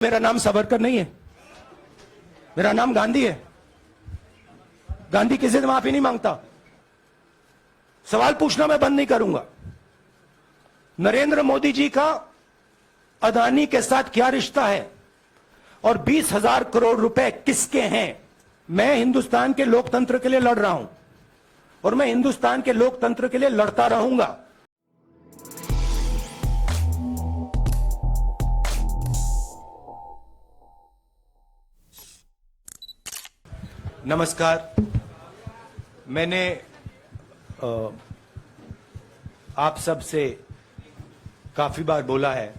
मेरा नाम सावरकर नहीं है, मेरा नाम गांधी है। गांधी किसी से माफी नहीं मांगता। सवाल पूछना मैं बंद नहीं करूंगा। नरेंद्र मोदी जी का अदानी के साथ क्या रिश्ता है और 20,000 करोड़ रुपए किसके हैं? मैं हिंदुस्तान के लोकतंत्र के लिए लड़ रहा हूं और मैं हिंदुस्तान के लोकतंत्र के लिए लड़ता रहूंगा। नमस्कार। मैंने आप सब से काफी बार बोला है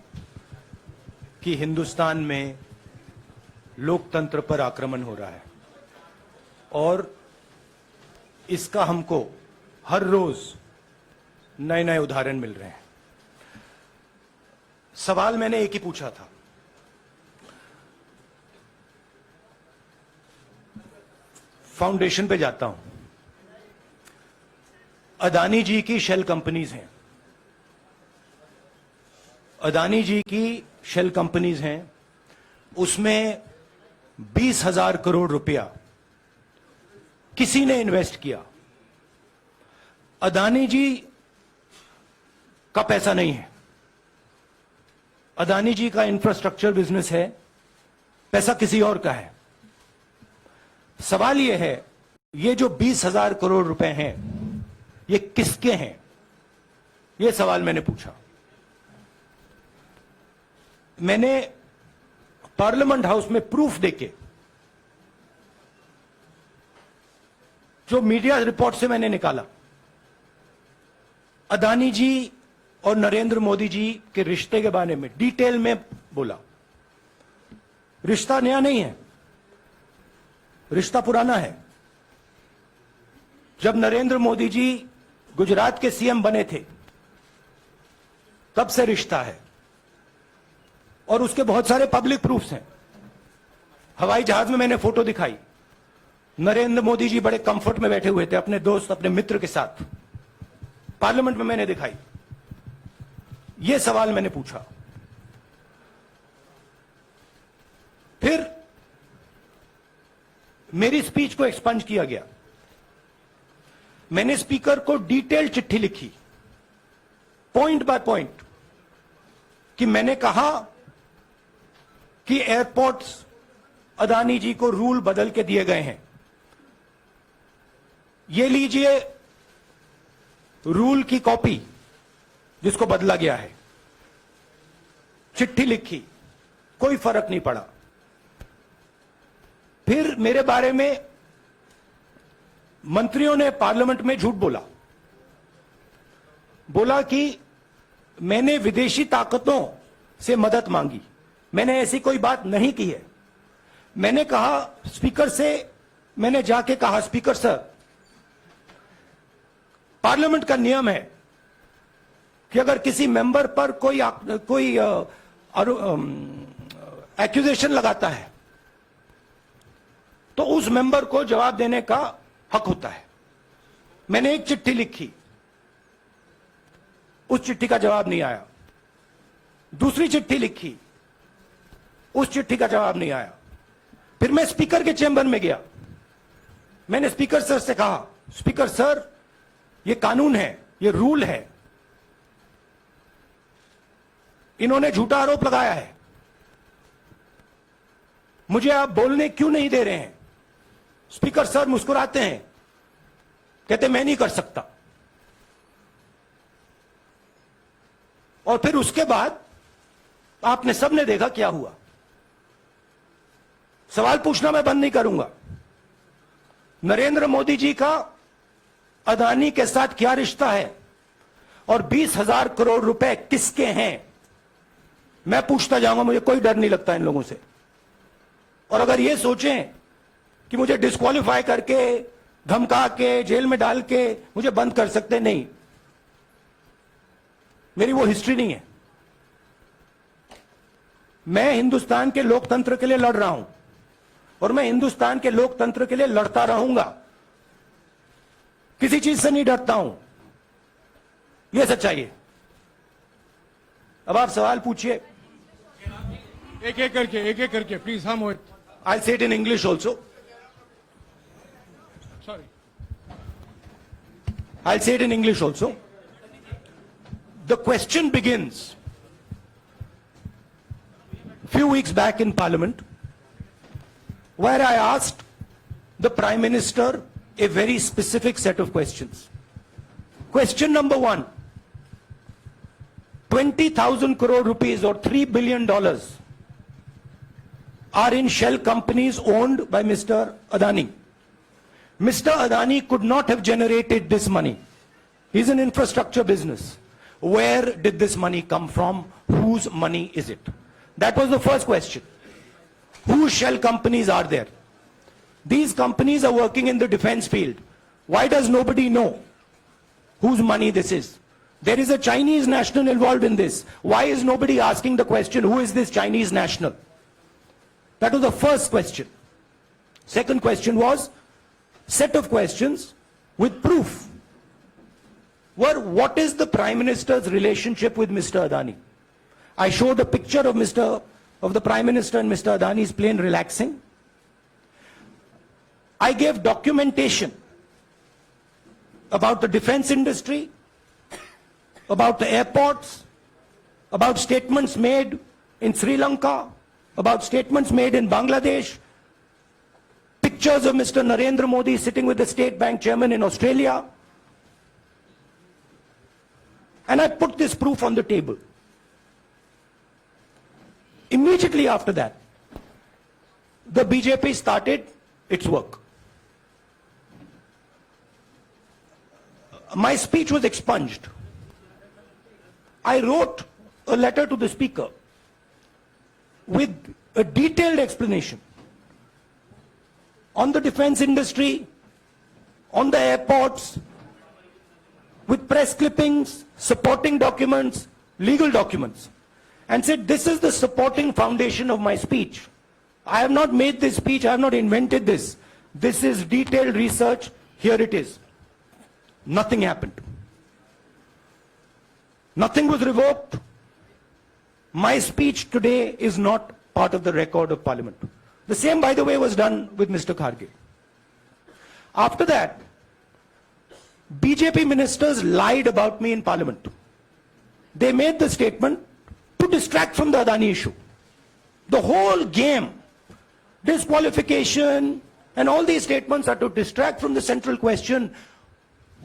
कि हिंदुस्तान में लोकतंत्र पर आक्रमण हो रहा है और इसका हमको हर रोज नए नए उदाहरण मिल रहे हैं। सवाल मैंने एक ही पूछा था, फाउंडेशन पे जाता हूं। अदानी जी की शेल कंपनीज हैं, अदानी जी की शेल कंपनीज हैं, उसमें 20,000 करोड़ रुपया किसी ने इन्वेस्ट किया। अदानी जी का पैसा नहीं है, अदानी जी का इंफ्रास्ट्रक्चर बिजनेस है, पैसा किसी और का है। सवाल यह है, ये जो 20,000 करोड़ रुपए हैं ये किसके हैं? ये सवाल मैंने पूछा। मैंने पार्लियामेंट हाउस में प्रूफ देके, जो मीडिया रिपोर्ट से मैंने निकाला, अदानी जी और नरेंद्र मोदी जी के रिश्ते के बारे में डिटेल में बोला। रिश्ता नया नहीं है, रिश्ता पुराना है। जब नरेंद्र मोदी जी गुजरात के सीएम बने थे तब से रिश्ता है और उसके बहुत सारे पब्लिक प्रूफ्स हैं। हवाई जहाज में मैंने फोटो दिखाई, नरेंद्र मोदी जी बड़े कंफर्ट में बैठे हुए थे अपने दोस्त, अपने मित्र के साथ। पार्लियामेंट में मैंने दिखाई। यह सवाल मैंने पूछा। फिर मेरी स्पीच को एक्सपंज किया गया। मैंने स्पीकर को डिटेल चिट्ठी लिखी, पॉइंट बाय पॉइंट, कि मैंने कहा कि एयरपोर्ट्स अदानी जी को रूल बदल के दिए गए हैं। ये लीजिए रूल की कॉपी जिसको बदला गया है। चिट्ठी लिखी, कोई फर्क नहीं पड़ा। फिर मेरे बारे में मंत्रियों ने पार्लियामेंट में झूठ बोला कि मैंने विदेशी ताकतों से मदद मांगी। मैंने ऐसी कोई बात नहीं की है। मैंने कहा स्पीकर से, मैंने जाके कहा, स्पीकर सर, पार्लियामेंट का नियम है कि अगर किसी मेंबर पर कोई एक्यूजेशन लगाता है तो उस मेंबर को जवाब देने का हक होता है। मैंने एक चिट्ठी लिखी, उस चिट्ठी का जवाब नहीं आया। दूसरी चिट्ठी लिखी, उस चिट्ठी का जवाब नहीं आया। फिर मैं स्पीकर के चेंबर में गया। मैंने स्पीकर सर से कहा, स्पीकर सर, यह कानून है, यह रूल है, इन्होंने झूठा आरोप लगाया है, मुझे आप बोलने क्यों नहीं दे रहे हैं? स्पीकर सर मुस्कुराते हैं, कहते मैं नहीं कर सकता। और फिर उसके बाद आपने सबने देखा क्या हुआ। सवाल पूछना मैं बंद नहीं करूंगा। नरेंद्र मोदी जी का अदानी के साथ क्या रिश्ता है और 20,000 करोड़ रुपए किसके हैं? मैं पूछता जाऊंगा, मुझे कोई डर नहीं लगता इन लोगों से। और अगर ये सोचें कि मुझे डिस्क्वालीफाई करके, धमका के, जेल में डाल के मुझे बंद कर सकते, नहीं, मेरी वो हिस्ट्री नहीं है। मैं हिंदुस्तान के लोकतंत्र के लिए लड़ रहा हूं और मैं हिंदुस्तान के लोकतंत्र के लिए लड़ता रहूंगा। किसी चीज से नहीं डरता हूं, यह सच्चाई है। अब आप सवाल पूछिए। एक एक करके प्लीज. हाँ मोहित. I'll say it in English also. Sorry. I'll say it in English also. The question begins few weeks back in Parliament, where I asked the Prime Minister a very specific set of questions. Question number one, 20,000 crore rupees or $3 billion are in shell companies owned by Mr. Adani. Mr. Adani could not have generated this money. He's an infrastructure business. Where did this money come from? Whose money is it? That was the first question. Whose shell companies are there? These companies are working in the defense field. Why does nobody know whose money this is? There is a Chinese national involved in this. Why is nobody asking the question, who is this Chinese national? That was the first question. Second question was, set of questions with proof. What is the Prime Minister's relationship with Mr. Adani? I showed a picture of the Prime Minister and Mr. Adani's plane relaxing. I gave documentation about the defense industry, about the airports, about statements made in Sri Lanka, about statements made in Bangladesh, pictures of Mr. Narendra Modi sitting with the State Bank chairman in Australia. And I put this proof on the table. Immediately after that, the BJP started its work. My speech was expunged. I wrote a letter to the Speaker with a detailed explanation on the defense industry, on the airports, with press clippings, supporting documents, legal documents, and said, this is the supporting foundation of my speech. I have not made this speech, I have not invented this. This is detailed research, here it is. Nothing happened. Nothing was revoked. My speech today is not part of the record of Parliament. The same, by the way, was done with Mr. Kharge. After that, BJP ministers lied about me in Parliament. They made the statement to distract from the Adani issue. The whole game, disqualification, and all these statements are to distract from the central question,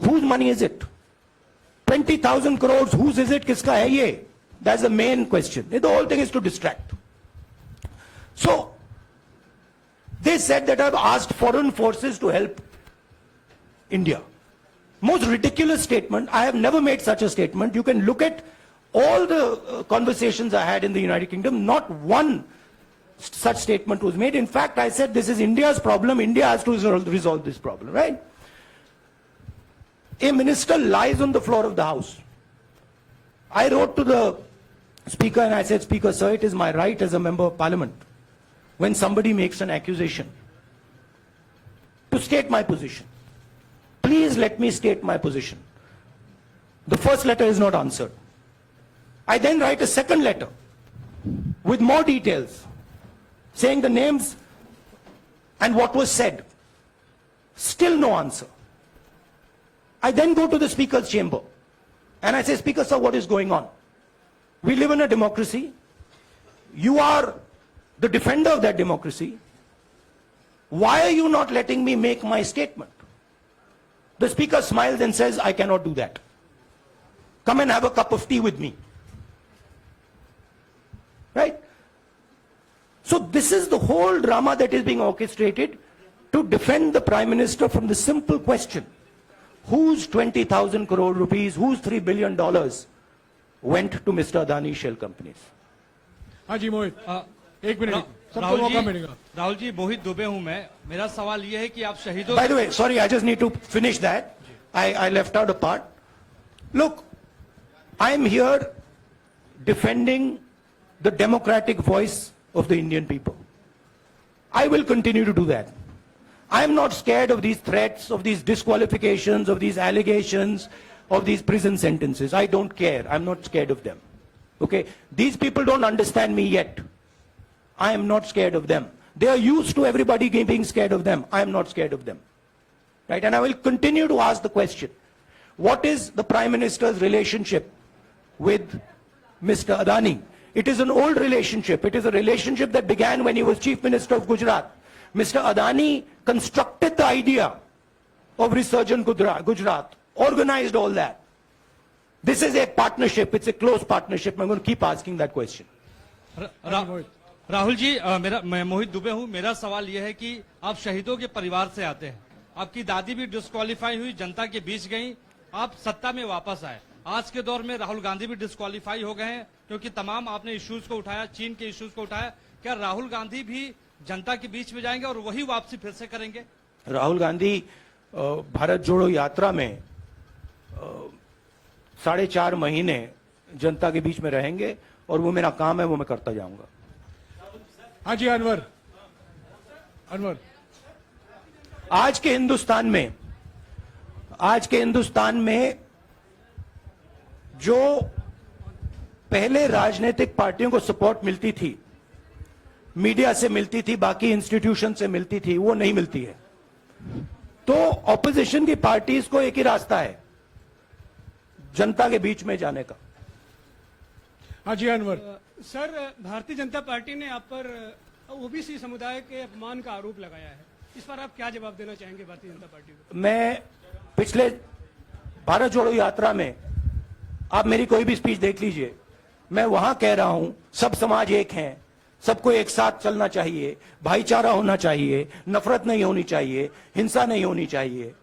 whose money is it? 20,000 crores, whose is it? Kiska hai ye? That's the main question. The whole thing is to distract. So, they said that I've asked foreign forces to help India. Most ridiculous statement. I have never made such a statement. You can look at all the conversations I had in the United Kingdom. Not one such statement was made. In fact, I said this is India's problem. India has to resolve this problem, right? A minister lies on the floor of the House. I wrote to the Speaker and I said, Speaker, sir, it is my right as a member of Parliament, when somebody makes an accusation, to state my position. Please let me state my position. The first letter is not answered. I then write a second letter with more details, saying the names and what was said. Still no answer. I then go to the Speaker's chamber and I say, Speaker, sir, what is going on? We live in a democracy. You are the defender of that democracy. Why are you not letting me make my statement? The Speaker smiles and says, I cannot do that. Come and have a cup of tea with me. Right? So this is the whole drama that is being orchestrated to defend the Prime Minister from the simple question, whose 20,000 crore rupees, whose $3 billion went to Mr. Adani shell companies? हाँ जी मोहित, एक minute, सबको मौका मिलेगा. राहुल जी, मोहित दुबे हूं मैं. मेरा सवाल ये है कि आप शहीदों. By the way, sorry, I just need to finish that. I left out a part. Look, I'm here defending the democratic voice of the Indian people. I will continue to do that. I'm not scared of these threats, of these disqualifications, of these allegations, of these prison sentences. I don't care. I'm not scared of them. Okay? These people don't understand me yet. I am not scared of them. They are used to everybody being scared of them. I am not scared of them. Right? And I will continue to ask the question, what is the Prime Minister's relationship with Mr. Adani? It is an old relationship. It is a relationship that began when he was Chief Minister of Gujarat. Mr. Adani constructed the idea of Resurgent Gujarat, organized all that. This is a partnership. It's a close partnership. I'm going to keep asking that question. Rahul ji, मैं मोहित दुबे हूं। मेरा सवाल यह है कि आप शहीदों के परिवार से आते हैं। आपकी दादी भी डिस्क्वालीफाई हुई, जनता के बीच गई, आप सत्ता में वापस आए। आज के दौर में राहुल गांधी भी डिस्क्वालीफाई हो गए हैं, क्योंकि तमाम आपने इश्यूज को उठाया, चीन के इश्यूज को उठाया। क्या राहुल गांधी भी जनता के बीच में जाएंगे और वही वापसी फिर से करेंगे? राहुल गांधी भारत जोड़ो यात्रा में 4.5 महीने जनता के बीच में रहेंगे और वो मेरा काम है, वो मैं करता जाऊंगा। हाँ जी अनवर। आज के हिंदुस्तान में जो पहले राजनीतिक पार्टियों को सपोर्ट मिलती थी, मीडिया से मिलती थी, बाकी इंस्टीट्यूशन से मिलती थी, वो नहीं मिलती है। तो ऑपोजिशन की पार्टीज को एक ही रास्ता है, जनता के बीच में जाने का। हाँ जी अनवर। सर, भारतीय जनता पार्टी ने आप पर ओबीसी समुदाय के अपमान का आरोप लगाया है। इस पर आप क्या जवाब देना चाहेंगे भारतीय जनता पार्टी को? मैं पिछले भारत जोड़ो यात्रा में, आप मेरी कोई भी स्पीच देख लीजिए, मैं वहां कह रहा हूं सब समाज एक हैं, सबको एक साथ चलना चाहिए, भाईचारा होना चाहिए, नफरत नहीं होनी चाहिए, हिंसा नहीं होनी चाहिए।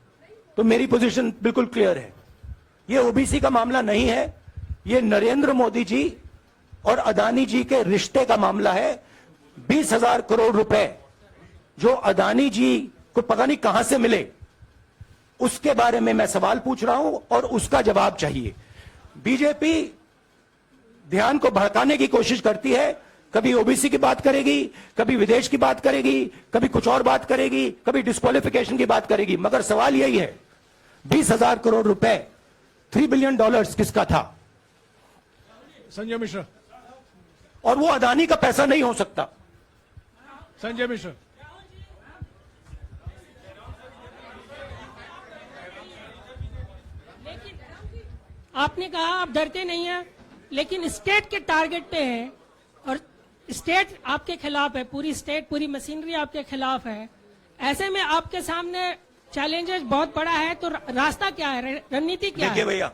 तो मेरी पोजीशन बिल्कुल क्लियर है। ये ओबीसी का मामला नहीं है, ये नरेंद्र मोदी जी और अदानी जी के रिश्ते का मामला है। 20,000 करोड़ रुपए जो अदानी जी को पता नहीं कहां से मिले, उसके बारे में मैं सवाल पूछ रहा हूं और उसका जवाब चाहिए। बीजेपी ध्यान को भड़काने की कोशिश करती है, कभी ओबीसी की बात करेगी, कभी विदेश की बात करेगी, कभी कुछ और बात करेगी, कभी डिस्क्वालिफिकेशन की बात करेगी, मगर सवाल यही है 20,000 करोड़ रुपए, $3 बिलियन किसका था? संजय मिश्रा। और वो अदानी का पैसा नहीं हो सकता। संजय मिश्रा। आपने कहा आप डरते नहीं हैं, लेकिन स्टेट के टारगेट पे हैं और स्टेट आपके खिलाफ है, पूरी स्टेट, पूरी मशीनरी आपके खिलाफ है। ऐसे में आपके सामने चैलेंजेस बहुत बड़ा है, तो रास्ता क्या है, रणनीति क्या है? देखिए भैया,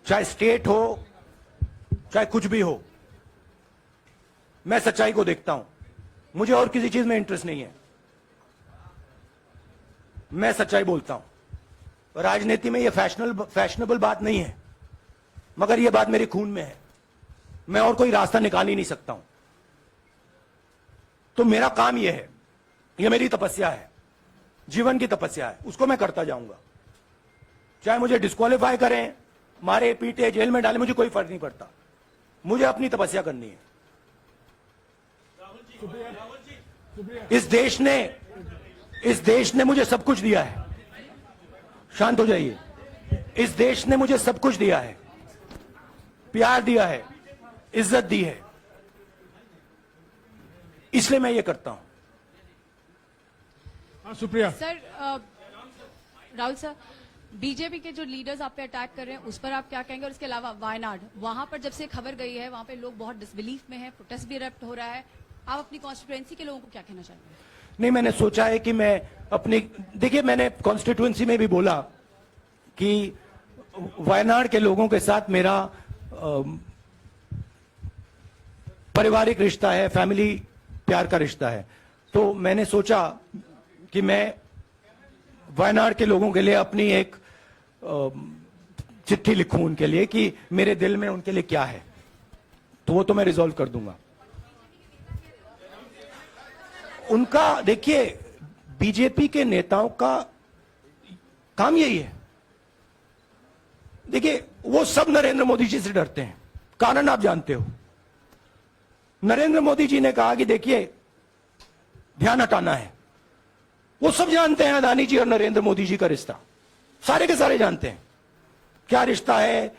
चाहे स्टेट हो, चाहे कुछ भी हो, मैं सच्चाई को देखता हूं। मुझे और किसी चीज में इंटरेस्ट नहीं है, मैं सच्चाई बोलता हूं। राजनीति में ये फैशनेबल बात नहीं है, मगर ये बात मेरे खून में है। मैं और कोई रास्ता निकाल ही नहीं सकता हूं। तो मेरा काम यह है, यह मेरी तपस्या है, जीवन की तपस्या है, उसको मैं करता जाऊंगा। चाहे मुझे डिस्क्वालीफाई करें, मारे पीटे, जेल में डाले, मुझे कोई फर्क नहीं पड़ता। मुझे अपनी तपस्या करनी है। इस देश ने मुझे सब कुछ दिया है। शांत हो जाइए। इस देश ने मुझे सब कुछ दिया है, प्यार दिया है, इज्जत दी है, इसलिए मैं ये करता हूं। हाँ Supriya. Sir, Rahul sir, BJP के जो लीडर्स आप पे अटैक कर रहे हैं उस पर आप क्या कहेंगे? और इसके अलावा वायनाड, वहां पर जब से खबर गई है, वहां पे लोग बहुत डिसबिलीफ में हैं, प्रोटेस्ट भी इरप्ट हो रहा है। आप अपनी कॉन्स्टिट्यूएंसी के लोगों को क्या कहना चाहते हैं? नहीं, मैंने सोचा है कि मैं अपनी, देखिए मैंने कॉन्स्टिट्यूएंसी में भी बोला कि वायनाड के लोगों के साथ मेरा पारिवारिक रिश्ता है, फैमिली प्यार का रिश्ता है। तो मैंने सोचा कि मैं वायनाड के लोगों के लिए अपनी एक चिट्ठी लिखूं उनके लिए कि मेरे दिल में उनके लिए क्या है। तो वो तो मैं रिजॉल्व कर दूंगा। उनका, देखिए, बीजेपी के नेताओं का काम यही है। देखिए, वो सब नरेंद्र मोदी जी से डरते हैं, कारण आप जानते हो। नरेंद्र मोदी जी ने कहा कि देखिए ध्यान हटाना है। वो सब जानते हैं अदानी जी और नरेंद्र मोदी जी का रिश्ता, सारे के सारे जानते हैं क्या रिश्ता है,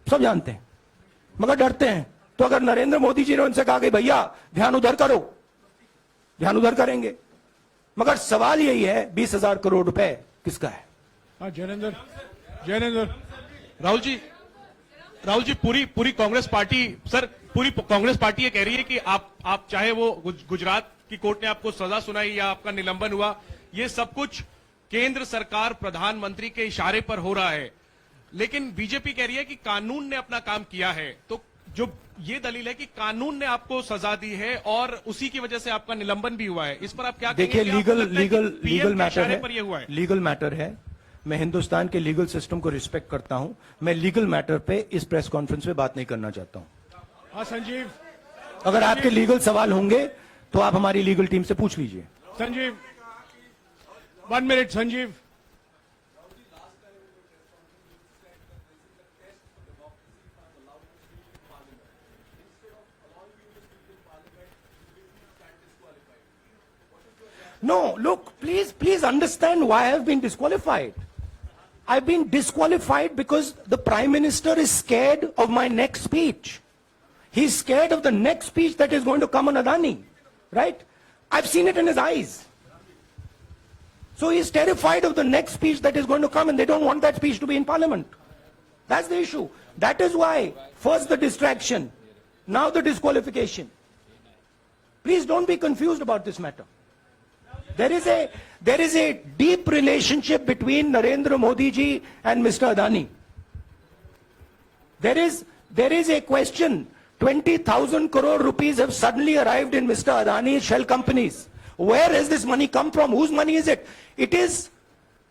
सब जानते हैं, मगर डरते हैं तो अगर नरेंद्र मोदी जी ने उनसे कहा कि भैया ध्यान उधर करो, ध्यान उधर करेंगे। मगर सवाल यही है 20,000 करोड़ रुपए किसका है? हाँ जैनेंद्र राहुल जी पूरी कांग्रेस पार्टी, सर पूरी कांग्रेस पार्टी ये कह रही है कि आप चाहे वो गुजरात की कोर्ट ने आपको सजा सुनाई या आपका निलंबन हुआ, ये सब कुछ केंद्र सरकार प्रधानमंत्री के इशारे पर हो रहा है। लेकिन बीजेपी कह रही है कि कानून ने अपना काम किया है। तो जो ये दलील है कि कानून ने आपको सजा दी है और उसी की वजह से आपका निलंबन भी हुआ है, इस पर आप क्या कहेंगे? देखिए, कि आपको लगता है कि लीगल PM के मैटर इशारे पर ये हुआ है, है? लीगल मैटर है। मैं हिंदुस्तान के लीगल सिस्टम को रिस्पेक्ट करता हूं। मैं लीगल मैटर पे इस प्रेस कॉन्फ्रेंस में बात नहीं करना चाहता हूं। हाँ संजीव अगर आपके लीगल सवाल होंगे तो आप हमारी लीगल टीम से पूछ लीजिए। Sanjeev 1 minute Sanjeev. No, look, please understand why I have been disqualified. I've been disqualified because the Prime Minister is scared of my next speech. He's scared of the next speech that is going to come on Adani, right? I've seen it in his eyes. So he's terrified of the next speech that is going to come, and they don't want that speech to be in Parliament. That's the issue. That is why, first the distraction, now the disqualification. Please don't be confused about this matter. There is a deep relationship between Narendra Modi ji and Mr. Adani. There is a question. 20,000 crore rupees have suddenly arrived in Mr. Adani's shell companies. Where has this money come from? Whose money is it?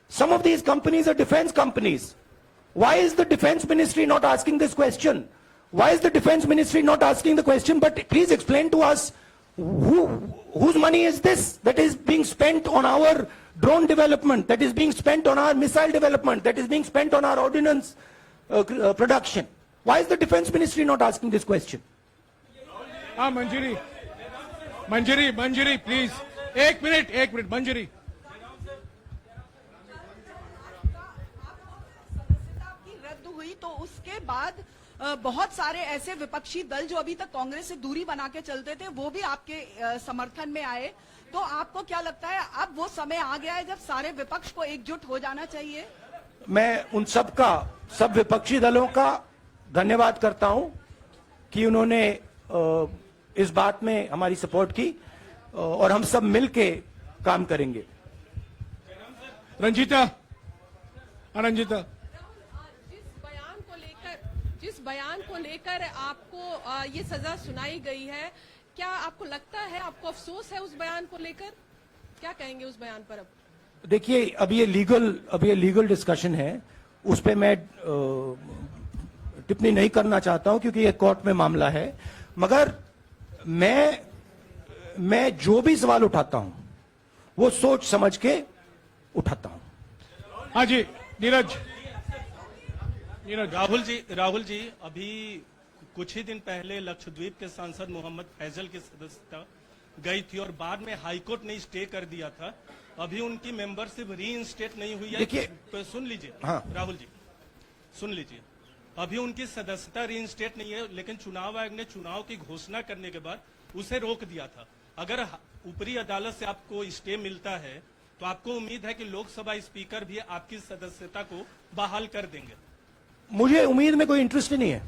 Some of these companies are defense companies. Why is the defense ministry not asking this question? Why is the defense ministry not asking the question? But please explain to us, whose money is this that is being spent on our drone development, that is being spent on our missile development, that is being spent on our ordnance production? Why is the defense ministry not asking this question? हाँ मंजरी please एक minute मंजरी। सदस्यता की रद्द हुई तो उसके बाद बहुत सारे ऐसे विपक्षी दल जो अभी तक कांग्रेस से दूरी बना के चलते थे वो भी आपके समर्थन में आए। तो आपको क्या लगता है अब वो समय आ गया है जब सारे विपक्ष को एकजुट हो जाना चाहिए? मैं उन सब विपक्षी दलों का धन्यवाद करता हूं कि उन्होंने इस बात में हमारी सपोर्ट की और हम सब मिलके काम करेंगे। रंजीता जिस बयान को लेकर आपको ये सजा सुनाई गई है, क्या आपको लगता है, आपको अफसोस है उस बयान को लेकर? क्या कहेंगे उस बयान पर? अब देखिए, अब ये लीगल डिस्कशन है, उस पे मैं टिप्पणी नहीं करना चाहता हूं क्योंकि ये कोर्ट में मामला है। मगर मैं जो भी सवाल उठाता हूं वो सोच समझ के उठाता हूं। हाँ जी नीरज। राहुल जी अभी कुछ ही दिन पहले लक्षद्वीप के सांसद मोहम्मद फैजल की सदस्यता गई थी और बाद में हाईकोर्ट ने स्टे कर दिया था। अभी उनकी मेंबरशिप रीइंस्टेट नहीं हुई है। देखिए, तो सुन लीजिए। हाँ। राहुल जी सुन लीजिए, अभी उनकी सदस्यता रीइंस्टेट नहीं है, लेकिन चुनाव आयोग ने चुनाव की घोषणा करने के बाद उसे रोक दिया था। अगर ऊपरी अदालत से आपको स्टे मिलता है तो आपको उम्मीद है कि लोकसभा स्पीकर भी आपकी सदस्यता को बहाल कर देंगे? मुझे उम्मीद में कोई इंटरेस्ट ही नहीं है।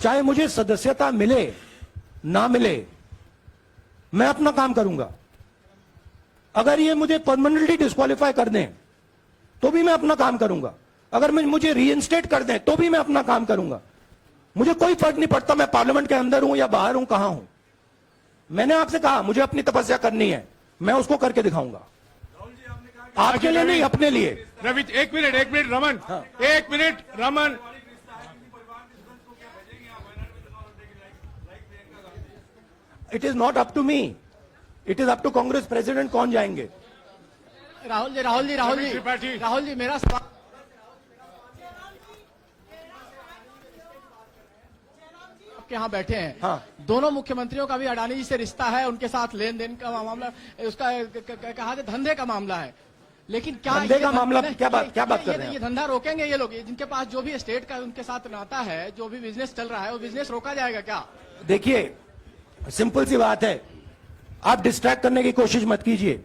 चाहे मुझे सदस्यता मिले ना मिले, मैं अपना काम करूंगा। अगर ये मुझे परमानेंटली डिस्क्वालीफाई कर दें तो भी मैं अपना काम करूंगा। अगर मुझे रीइंस्टेट कर दें तो भी मैं अपना काम करूंगा। मुझे कोई फर्क नहीं पड़ता मैं पार्लियामेंट के अंदर हूं या बाहर हूं, कहां हूं। मैंने आपसे कहा मुझे अपनी तपस्या करनी है, मैं उसको करके दिखाऊंगा। आपके लिए नहीं, अपने लिए। रवि एक मिनट रमन। हाँ। एक minute Raman. It is not up to me, it is up to Congress president कौन जाएंगे। राहुल जी मेरा सवाल आपके यहाँ बैठे हैं। हाँ। दोनों मुख्यमंत्रियों का भी अडानी जी से रिश्ता है, उनके साथ लेन देन का मामला, उसका कहा धंधे का मामला है। लेकिन क्या धंधे ये का मामला नहीं, क्या बात कर रहे हैं ये धंधा रोकेंगे ये लोग? जिनके पास जो भी स्टेट का उनके साथ नाता है, जो भी बिजनेस चल रहा है, वो बिजनेस रोका जाएगा क्या? देखिए, सिंपल सी बात है, आप डिस्ट्रैक्ट करने की कोशिश मत कीजिए।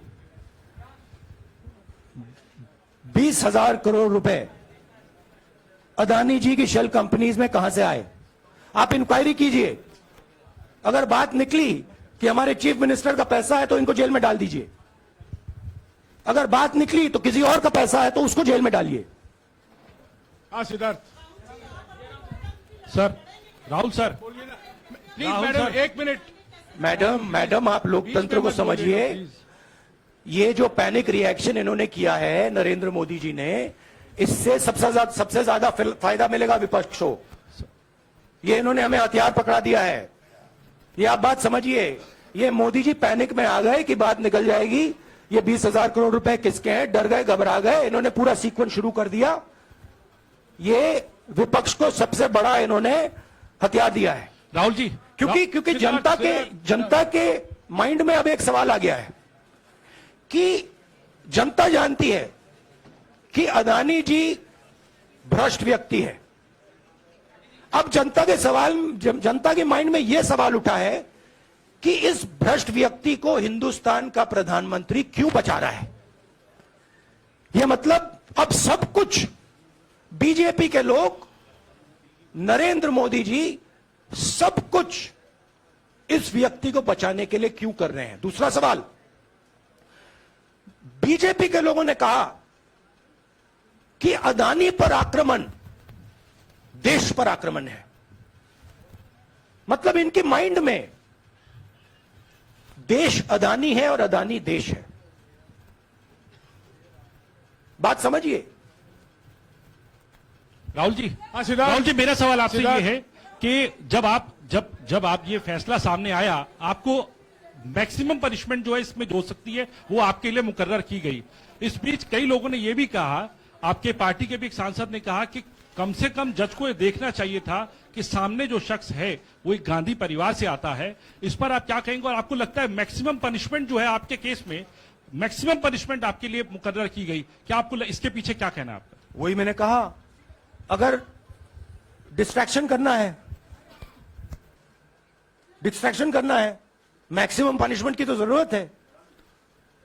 20,000 करोड़ रुपए अदानी जी की शेल कंपनीज में कहां से आए? आप इंक्वायरी कीजिए। अगर बात निकली कि हमारे चीफ मिनिस्टर का पैसा है तो इनको जेल में डाल दीजिए। अगर बात निकली तो किसी और का पैसा है तो उसको जेल में डालिए। हाँ Siddharth sir, Rahul sir, please madam 1 minute. Madam आप लोकतंत्र को समझिए। ये जो पैनिक रिएक्शन इन्होंने किया है नरेंद्र मोदी जी ने, इससे सबसे ज्यादा फायदा मिलेगा विपक्ष को। ये इन्होंने हमें हथियार पकड़ा दिया है। ये आप बात समझिए। ये मोदी जी पैनिक में आ गए कि बात निकल जाएगी, ये 20,000 करोड़ रुपए किसके हैं, डर गए, घबरा गए, इन्होंने पूरा सीक्वेंस शुरू कर दिया। ये विपक्ष को सबसे बड़ा इन्होंने हथियार दिया है राहुल जी, क्योंकि जनता के माइंड में अब एक सवाल आ गया है कि जनता जानती है कि अदानी जी भ्रष्ट व्यक्ति है। अब जनता के माइंड में यह सवाल उठा है कि इस भ्रष्ट व्यक्ति को हिंदुस्तान का प्रधानमंत्री क्यों बचा रहा है। यह मतलब अब सब कुछ बीजेपी के लोग, नरेंद्र मोदी जी सब कुछ इस व्यक्ति को बचाने के लिए क्यों कर रहे हैं। दूसरा सवाल, बीजेपी के लोगों ने कहा कि अदानी पर आक्रमण देश पर आक्रमण है। मतलब इनके माइंड में देश अदानी है और अदानी देश है। बात समझिए। राहुल जी, मेरा सवाल आपसे ये है कि जब आप ये फैसला सामने आया, आपको मैक्सिमम पनिशमेंट जो है इसमें जो हो सकती है वो आपके लिए मुकर्रर की गई। इस बीच कई लोगों ने ये भी कहा, आपके पार्टी के भी एक सांसद ने कहा कि कम से कम जज को ये देखना चाहिए था कि सामने जो शख्स है वो एक गांधी परिवार से आता है। इस पर आप क्या कहेंगे? और आपको लगता है मैक्सिमम पनिशमेंट जो है आपके केस में, मैक्सिमम पनिशमेंट आपके लिए मुकर्रर की गई, क्या आपको इसके पीछे क्या कहना है आपका? वही मैंने कहा, अगर डिस्ट्रैक्शन करना है, मैक्सिमम पनिशमेंट की तो जरूरत है।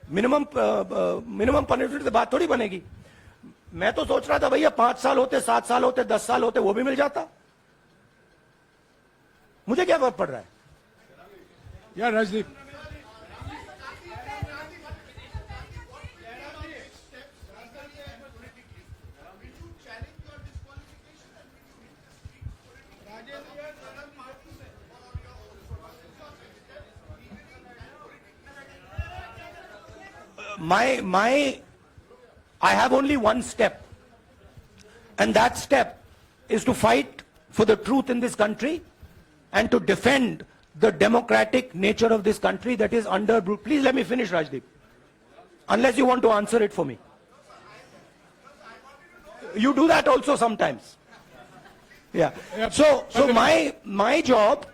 मिनिमम पनिशमेंट से बात थोड़ी बनेगी। मैं तो सोच रहा था भैया 5 साल होते, 7 साल होते, 10 साल होते, वो भी मिल जाता। मुझे क्या फर्क पड़ रहा है यार Rajdeep. I have only one step, and that step is to fight for the truth in this country and to defend the democratic nature of this country that is under. Please let me finish, Rajdeep. Unless you want to answer it for me. You do that also sometimes. Yeah. So my job,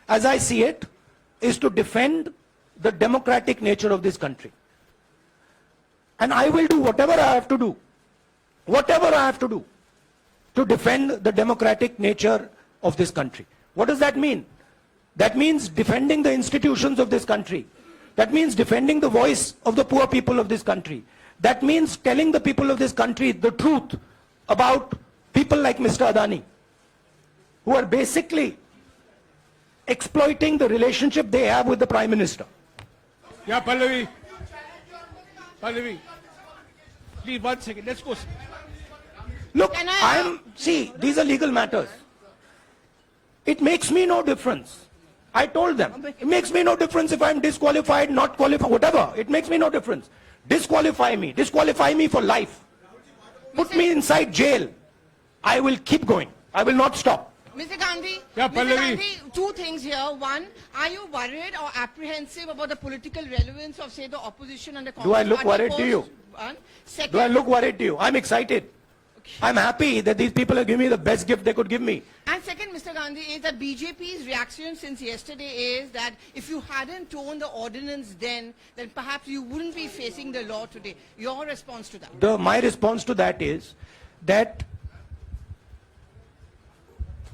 as I see it, is to defend the democratic nature of this country. And I will do whatever I have to do to defend the democratic nature of this country. What does that mean? That means defending the institutions of this country. That means defending the voice of the poor people of this country. That means telling the people of this country the truth about people like Mr. Adani, who are basically exploiting the relationship they have with the Prime Minister. Yeah, Pallavi, please 1 second. Let's go. Look, see, these are legal matters. It makes me no difference. I told them, it makes me no difference if I'm disqualified, not qualified, whatever. It makes me no difference. Disqualify me for life. Put me inside jail. I will keep going. I will not stop. Mr. Gandhi, Yeah, Mr. Pallavi. Gandhi, 2 things here. One, are you worried or apprehensive about the political relevance of, say, the opposition and the Congress Do I look party worried to you? One. Second, Do I look worried to you? I'm excited. I'm happy that these people have given me the best gift they could give me. And second, Mr. Gandhi, is that BJP's reaction since yesterday is that if you hadn't torn the ordinance then perhaps you wouldn't be facing the law today. Your response to that? My response to that is that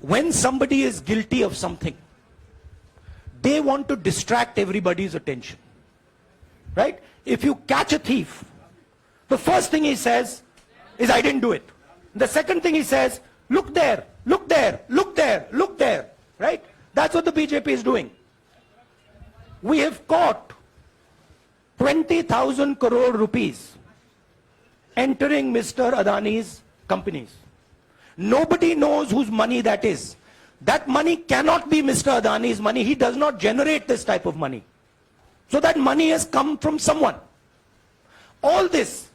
when somebody is guilty of something, they want to distract everybody's attention. Right? If you catch a thief, the first thing he says is, I didn't do it. The second thing he says, look there, look there, look there, look there. Right? That's what the BJP is doing. We have caught 20,000 crore rupees entering Mr. Adani's companies. Nobody knows whose money that is. That money cannot be Mr. Adani's money. He does not generate this type of money. So that money has come from someone. All this,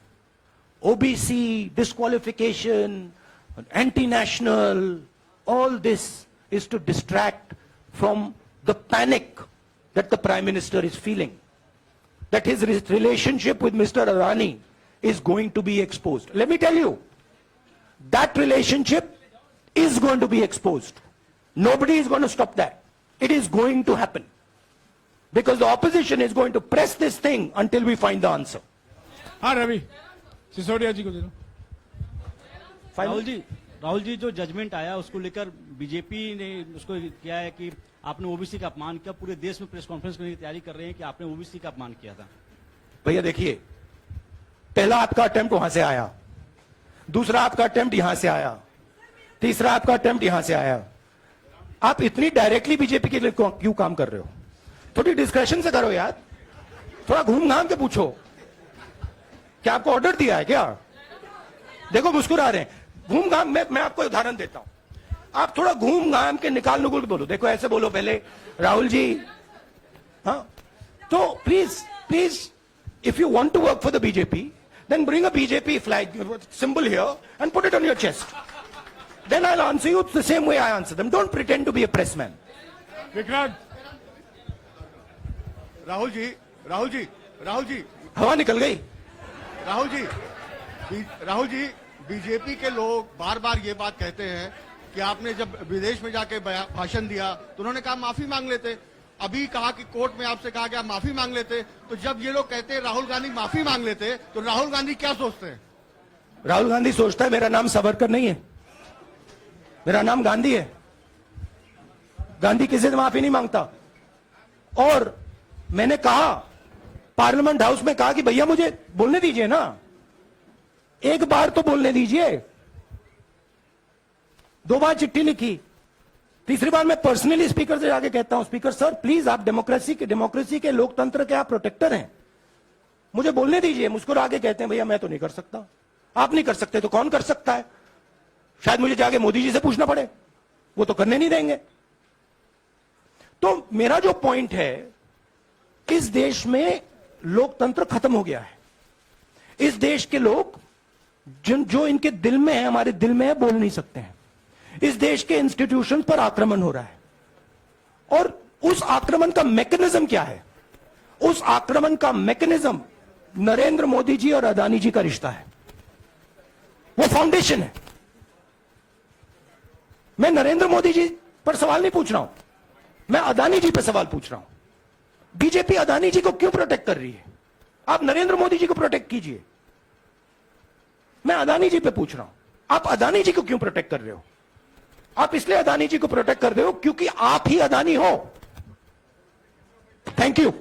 OBC, disqualification, anti-national, all this is to distract from the panic that the Prime Minister is feeling. That his relationship with Mr. Adani is going to be exposed. Let me tell you, that relationship is going to be exposed. Nobody is going to stop that. It is going to happen. Because the opposition is going to press this thing until we find the answer. हाँ रवि सिसोदिया जी को दे दो। राहुल जी जो judgement आया उसको लेकर BJP ने उसको किया है कि आपने ओबीसी का अपमान किया, पूरे देश में प्रेस कॉन्फ्रेंस करने की तैयारी कर रहे हैं कि आपने ओबीसी का अपमान किया था। भैया देखिए, पहला आपका अटेम्प्ट वहां से आया, दूसरा आपका अटेम्प्ट यहां से आया, तीसरा आपका अटेम्प्ट यहां से आया। आप इतनी डायरेक्टली बीजेपी के लिए क्यों काम कर रहे हो? थोड़ी डिस्कशन से करो यार, थोड़ा घूम घाम के पूछो। क्या आपको ऑर्डर दिया है क्या? देखो मुस्कुरा रहे हैं। घूम घाम, मैं आपको उदाहरण देता हूं, आप थोड़ा घूम घाम के निकाल नुकुल के बोलो। देखो ऐसे बोलो पहले, राहुल जी, हाँ, तो please if you want to work for the BJP, then bring a BJP flag symbol here and put it on your chest. Then I'll answer you the same way I answer them. Don't pretend to be a pressman. Vikrant Rahul ji हवा निकल गई। Rahul ji BJP के लोग बार बार ये बात कहते हैं कि आपने जब विदेश में जाके भाषण दिया तो उन्होंने कहा माफी मांग लेते, अभी कहा कि कोर्ट में आपसे कहा गया माफी मांग लेते। तो जब ये लोग कहते हैं राहुल गांधी माफी मांग लेते, तो राहुल गांधी क्या सोचते हैं? राहुल गांधी सोचता है मेरा नाम सावरकर नहीं है, मेरा नाम गांधी है। गांधी किसी से माफी नहीं मांगता। और मैंने कहा, पार्लियामेंट हाउस में कहा कि भैया मुझे बोलने दीजिए ना, एक बार तो बोलने दीजिए। 2 बार चिट्ठी लिखी, तीसरी बार मैं पर्सनली स्पीकर से जाके कहता हूं, स्पीकर सर प्लीज, आप डेमोक्रेसी के लोकतंत्र के आप प्रोटेक्टर हैं, मुझे बोलने दीजिए। मुस्कुरा के कहते हैं भैया मैं तो नहीं कर सकता। आप नहीं कर सकते तो कौन कर सकता है? शायद मुझे जाके मोदी जी से पूछना पड़े, वो तो करने नहीं देंगे। तो मेरा जो पॉइंट है, इस देश में लोकतंत्र खत्म हो गया है। इस देश के लोग जो इनके दिल में है, हमारे दिल में है, बोल नहीं सकते हैं। इस देश के इंस्टीट्यूशन पर आक्रमण हो रहा है। और उस आक्रमण का मैकेनिज्म क्या है? उस आक्रमण का मैकेनिज्म नरेंद्र मोदी जी और अदानी जी का रिश्ता है, वो फाउंडेशन है। मैं नरेंद्र मोदी जी पर सवाल नहीं पूछ रहा हूं, मैं अदानी जी पर सवाल पूछ रहा हूं। बीजेपी अदानी जी को क्यों प्रोटेक्ट कर रही है? आप नरेंद्र मोदी जी को प्रोटेक्ट कीजिए। मैं अदानी जी पे पूछ रहा हूं, आप अदानी जी को क्यों प्रोटेक्ट कर रहे हो? आप इसलिए अदानी जी को प्रोटेक्ट कर रहे हो क्योंकि आप ही अदानी हो। Thank you.